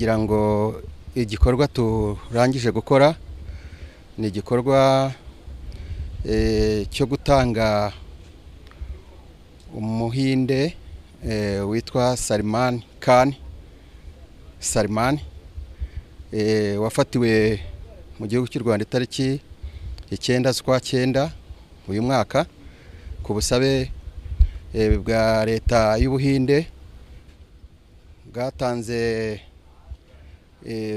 ngira ngo igikorwa turangije gukora ni igikorwa cyo gutanga umuhinde witwa Salman Khan wafatiwe mu gihugu cy'u Rwanda itariki 9 z'ukwa 9 uyu mwaka ku busabe bwa leta y'Ubuhinde bwatanze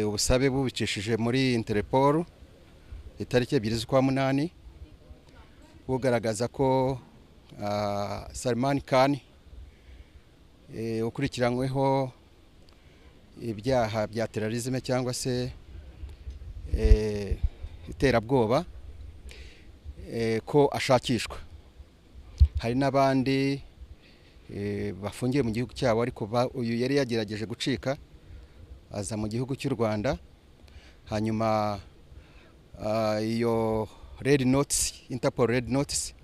ubusabe bubicishije muri Interpol itariki 2 z'ukwa 8 bugaragaza ko Salman Khan ukurikiranyweho ibyaha bya terrorisme cyangwa se iterabwoba ko ashakishwa. Hari n'abandi bafungiye mu gihugu cyabo ariko uyu yari yagerageje gucika aza mu gihugu cy'u Rwanda, hanyuma iyo red notice, Interpol red notice,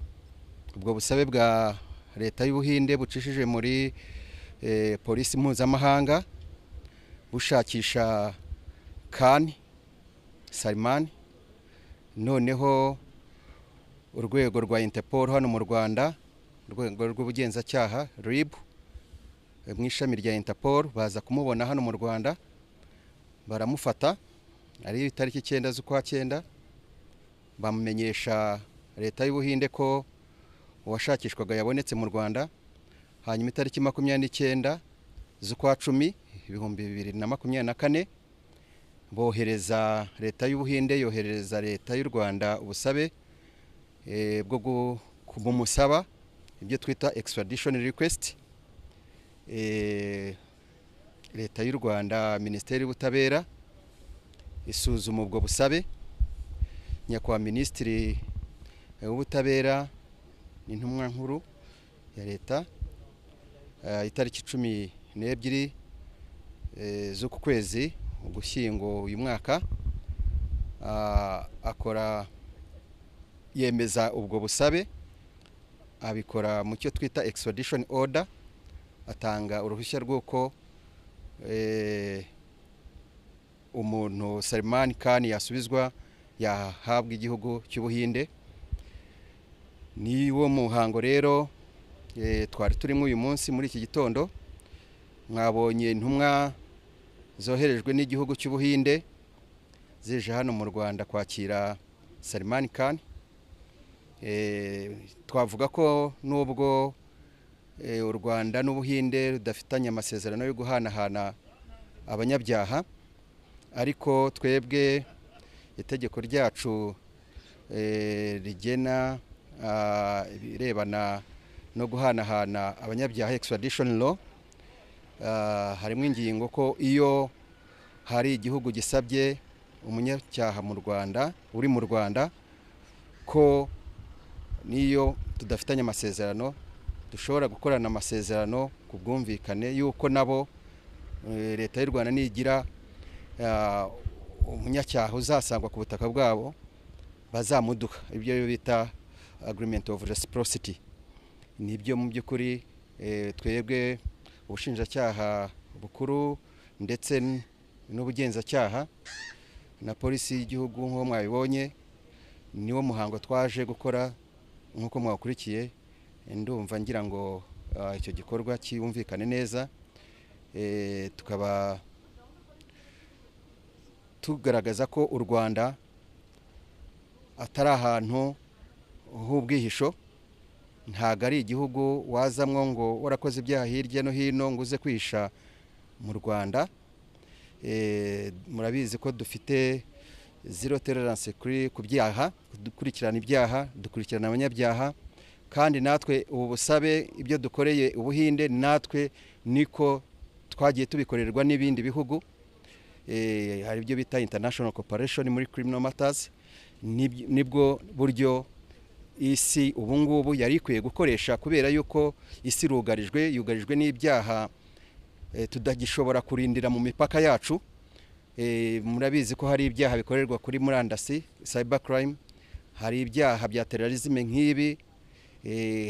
ubwo busabe bwa leta y'Ubuhinde bucishije muri polisi mpuzamahanga bushakisha Salman, noneho urwego rwa Interpol hano mu Rwanda, urwego rw'ubugenzacyaha RIB mu ishami rya Interpol baza kumubona hano mu Rwanda, baramufata ari itariki 9 z'ukwa 9, bamumenyesha leta y'Ubuhinde ko uwashakishwaga yabonetse mu Rwanda. Hanyuma itariki 29 z'ukwa 10 2024 bohereza leta y'Ubuhinde yohereza leta y'u Rwanda ubusabe bwo kumusaba ibyo twita extradition request. Leta y'u Rwanda, Minisiteri y'Ubutabera isuzuma ubwo busabe. Nyakubahwa Minisitiri w'Ubutabera n'intumwa nkuru ya leta itariki 12 z'uku kwezi Ugushyingo uyu mwaka akora yemeza ubwo busabe, abikora mu cyo twita extradition order, atanga uruhushya rw'uko umuntu Salman Khan yasubizwa yahabwa igihugu cy'Ubuhinde. Ni wo muhango rero twari turimo uyu munsi. Muri iki gitondo mwabonye intumwa zoherejwe n'igihugu cy'Ubuhinde zije hano mu Rwanda kwakira Salman Khan. Twavuga ko nubwo u Rwanda n'Ubuhinde rudafitanye amasezerano yo guhanahana abanyabyaha, ariko twebwe itegeko ryacu rigena ibirebana no guhanahana abanyabyaha, extradition law, harimo ingingo ko iyo hari igihugu gisabye umunyacyaha mu Rwanda, uri mu Rwanda, ko niyo tudafitanye amasezerano dushobora gukorana amasezerano ku bwumvikane yuko nabo leta y'u Rwanda nigira umunyacyaha uzasangwa ku butaka bwabo bazamuduha ibyo bita agreement of reciprocity. Nibyo mu by'ukuri twebwe ubushinjacyaha bukuru ndetse n'ubugenzacyaha na polisi y'igihugu nko mwabibonye, niwo muhango twaje gukora nkuko mwakurikiye. Ndumva ngira ngo icyo gikorwa cyumvikane neza. Tukaba tugaragaza ko u Rwanda atari ahantu h'ubwihisho, ntago ari igihugu wazamwo ngo warakoze ibyaha hirya no hino ngo uze kwisha mu Rwanda. Murabizi ko dufite zero tolerance ku byaha, dukurikirana ibyaha, dukurikirana abanyabyaha, kandi natwe ubu busabe ibyo dukoreye Ubuhinde natwe niko twagiye tubikorerwa n'ibindi bihugu. Hari ibyo bita international cooperation muri criminal matters. Nibwo buryo isi ubu ngubu yari ikwiye gukoresha, kubera yuko isi yugarijwe n'ibyaha tudagishobora kurindira mu mipaka yacu. Murabizi ko hari ibyaha bikorerwa kuri murandasi, cyber crime, hari ibyaha bya terrorisme nk'ibi,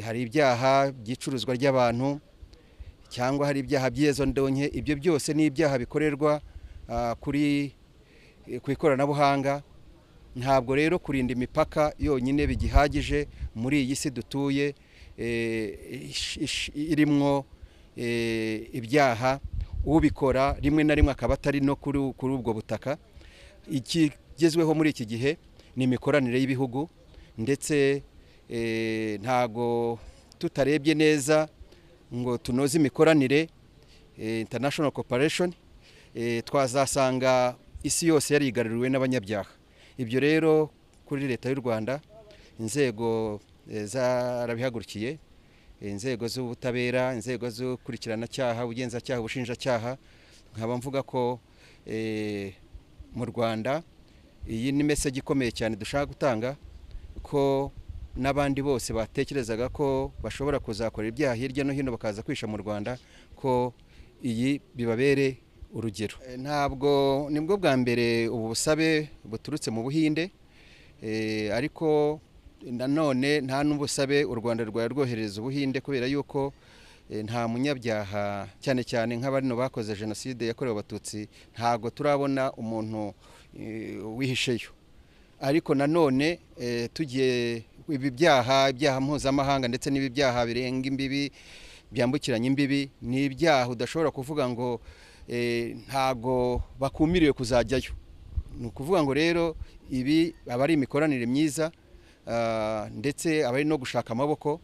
hari ibyaha by'icuruzwa ry'abantu, cyangwa hari ibyaha by'izo ndonke. Ibyo byose ni ibyaha bikorerwa ku ikoranabuhanga. Ntabwo rero kurinda imipaka yonyine bigihagije muri iyi si dutuye irimwo ibyaha, ubikora rimwe na rimwe akaba atari no kuri ubwo butaka. Ikigezweho muri iki gihe ni imikoranire y'ibihugu, ndetse ntago tutarebye neza ngo tunoze imikoranire international cooperation, twazasanga isi yose yarigaruriwe n'abanyabyaha. Ibyo rero kuri leta y'u Rwanda inzego zarabihagurukiye, inzego z'ubutabera, inzego z'ukurikirana cyaha, ubugenzacyaha, ubushinjacyaha. Nkaba mvuga ko mu Rwanda iyi ni message ikomeye cyane dushaka gutanga, ko n'abandi bose batekerezaga ko bashobora kuzakora ibyaha hirya no hino bakaza kwisha mu Rwanda, ko iyi bibabere urugero. Ntabwo nibwo bwa mbere ubu busabe buturutse mu Buhinde, ariko nanone nta n'ubusabe u Rwanda rwari rwohereza Ubuhinde, kubera yuko nta munyabyaha cyane cyane nk'abarino bakoze jenoside yakorewe Abatutsi ntago turabona umuntu wihisheyo. Ariko nanone tugiye ibi byaha mpuzamahanga ndetse n'ibi byaha birenga imbibi, byambukiranya imbibi, ni ibyaha udashobora kuvuga ngo ntago bakumiriwe kuzajyayo. Ni ukuvuga ngo rero ibi aba ari imikoranire myiza, ndetse aba ari no gushaka amaboko.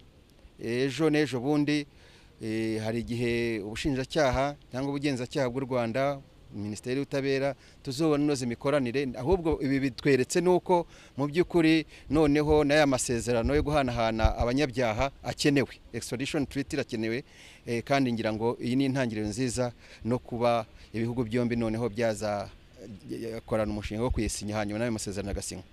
Ejo n'ejo bundi hari igihe ubushinjacyaha cyangwa ubugenzacyaha bw'u Rwanda, Minisiteri y'Ubutabera, tuzobona inoze imikoranire. Ahubwo ibi bitweretse nuko mu by'ukuri noneho n'aya masezerano yo guhanahana abanyabyaha akenewe, extradition treaty irakenewe, kandi ngira ngo iyi ni intangiriro nziza no kuba ibihugu byombi noneho byaza korana umushinga wo kuyisinya hanyuma n'ayo masezerano agasinywa.